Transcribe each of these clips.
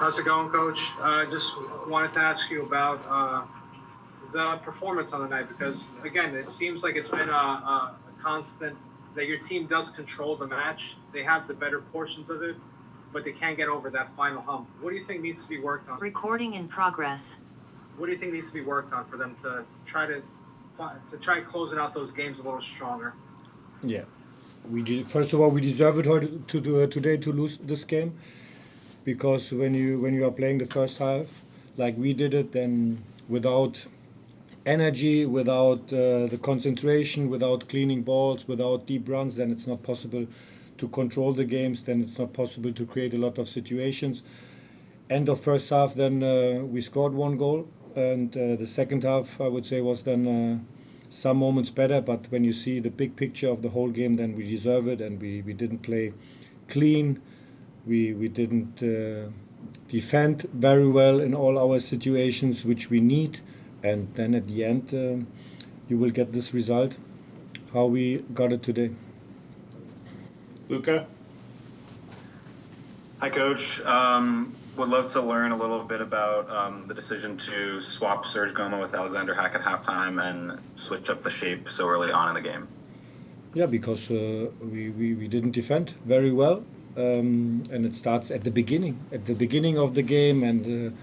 How's it going, Coach? Just wanted to ask you about the performance on the night because, again, it seems like it's been a constant that your team does control the match. They have the better portions of it, but they can't get over that final hump. What do you think needs to be worked on? Recording in progress. What do you think needs to be worked on for them to try closing out those games a little stronger? Yeah, we did. First of all, we deserve it today to lose this game, because when you are playing the first half like we did it, then without energy, without the concentration, without cleaning balls, without deep runs, then it's not possible to control the games. Then it's not possible to create a lot of situations. End of first half, then we scored one goal, and the second half, I would say, was then some moments better. But when you see the big picture of the whole game, then we deserve it, and we didn't play clean. We didn't defend very well in all our situations, which we need. And then at the end, you will get this result, how we got it today. Luca? Hi, Coach. Would love to learn a little bit about the decision to swap Serge Goma with Alexander Hack at halftime and switch up the shape so early on in the game. Yeah, because we didn't defend very well, and it starts at the beginning of the game, and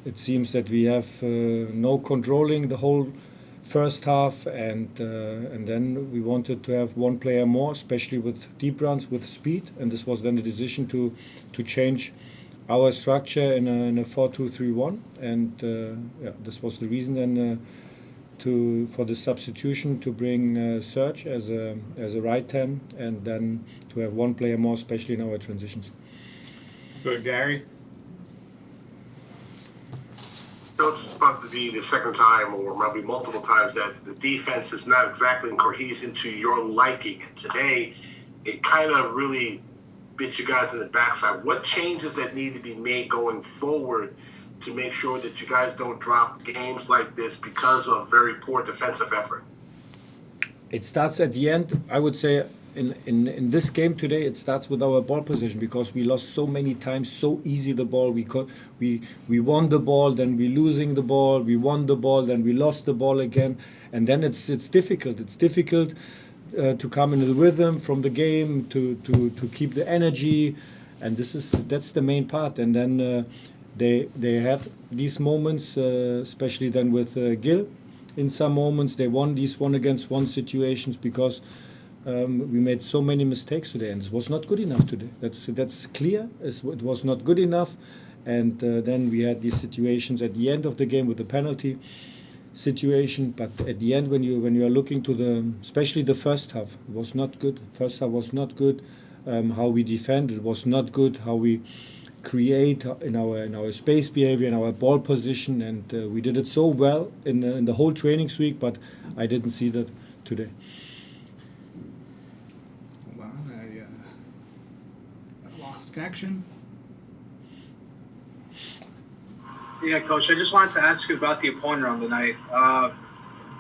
it seems that we have no controlling the whole first half, and then we wanted to have one player more, especially with deep runs, with speed, and this was then the decision to change our structure in a 4-2-3-1, and this was the reason then for the substitution to bring Serge as a right 10, and then to have one player more, especially in our transitions. Good, Gary? Coach, it's about to be the second time, or maybe multiple times, that the defense is not exactly in cohesion to your liking. And today, it kind of really bit you guys in the backside. What changes that need to be made going forward to make sure that you guys don't drop games like this because of very poor defensive effort? It starts at the end, I would say. In this game today, it starts with our ball position, because we lost so many times, so easy the ball. We won the ball, then we losing the ball. We won the ball, then we lost the ball again, and then it's difficult. It's difficult to come into the rhythm from the game, to keep the energy, and that's the main part. And then they had these moments, especially then with Gil. In some moments, they won these 1-against-1 situations because we made so many mistakes today, and it was not good enough today. That's clear. It was not good enough, and then we had these situations at the end of the game with the penalty situation. But at the end, when you are looking to especially the first half, it was not good. First half was not good. How we defend, it was not good. How we create in our space behavior, in our ball position, and we did it so well in the whole training week. But I didn't see that today. Connection. Yeah, Coach, I just wanted to ask you about the opponent on the night.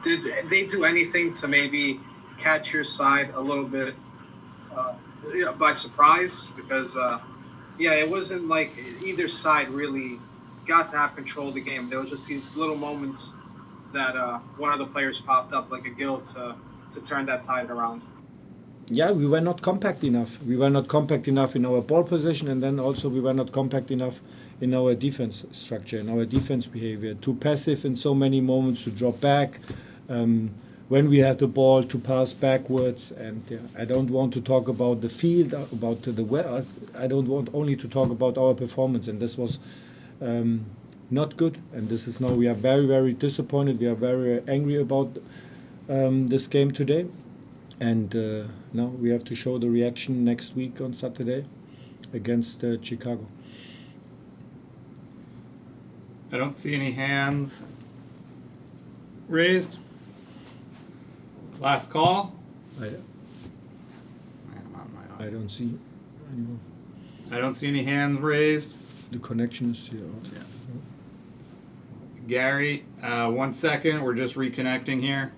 Did they do anything to maybe catch your side a little bit by surprise? Because, it wasn't like either side really got to have control of the game. There was just these little moments that one of the players popped up, like a Gil, to turn that tide around. Yeah, we were not compact enough. We were not compact enough in our ball position, and then also we were not compact enough in our defense structure, in our defense behavior. Too passive in so many moments, to drop back. When we had the ball, to pass backwards. And I don't want to talk about the field, about the weather. I don't want only to talk about our performance, and this was not good. And this is now, we are very, very disappointed. We are very angry about this game today. And now we have to show the reaction next week on Saturday against Chicago. I don't see any hands raised. Last call. I don't see anyone. I don't see any hands raised. The connection is here. Yeah. Gary, 1 second. We're just reconnecting here.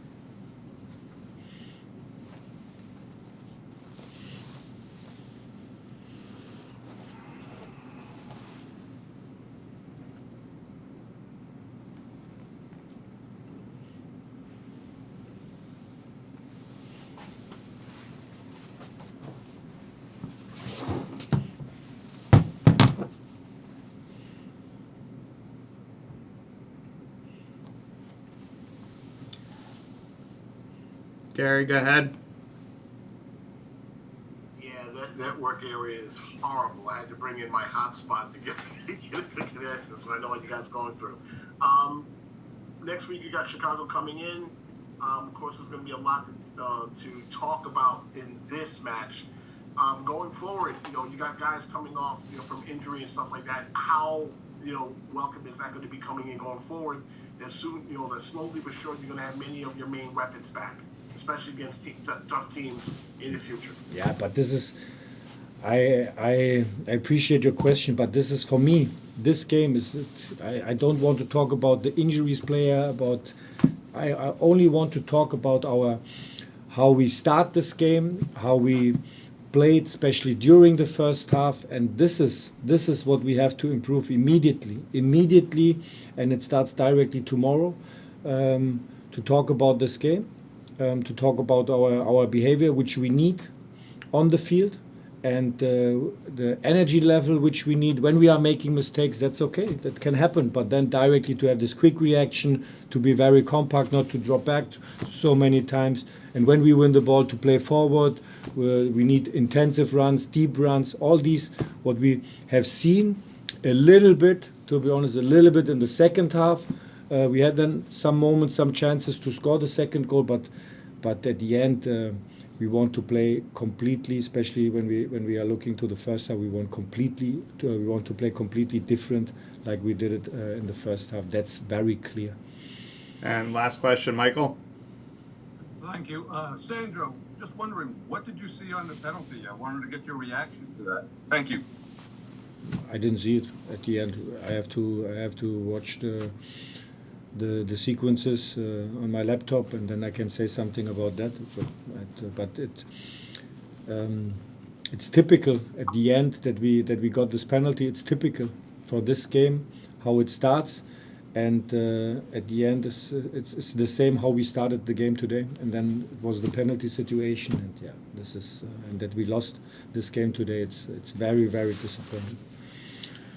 Gary, go ahead. Yeah, that network area is horrible. I had to bring in my hotspot to get the connection, so I know what you guys are going through. Next week you got Chicago coming in. Of course, there's going to be a lot to talk about in this match. Going forward, you got guys coming off, from injury and stuff like that. How, welcome is that going to be coming in going forward? As soon, that slowly but surely you're going to have many of your main weapons back, especially against tough teams in the future. Yeah, but this is, I appreciate your question, but this is for me. This game is. I don't want to talk about the injuries player. I only want to talk about how we start this game, how we played, especially during the first half, and this is what we have to improve immediately, and it starts directly tomorrow. To talk about this game, to talk about our behavior, which we need on the field, and the energy level which we need when we are making mistakes. That's okay, that can happen, but then directly to have this quick reaction, to be very compact, not to drop back so many times, and when we win the ball, to play forward. We need intensive runs, deep runs, all these what we have seen a little bit, to be honest, a little bit in the second half. We had then some moments, some chances to score the second goal, but at the end we want to play completely, especially when we are looking to the first half. We want to play completely different, like we did it in the first half. That's very clear. And last question, Michael. Thank you. Sandro, just wondering, what did you see on the penalty? I wanted to get your reaction to that. Thank you. I didn't see it at the end. I have to watch the sequences on my laptop, and then I can say something about that. But it's typical at the end that we got this penalty. It's typical for this game, how it starts. And at the end, it's the same how we started the game today, and then it was the penalty situation, and this is and that we lost this game today. It's very, very disappointing.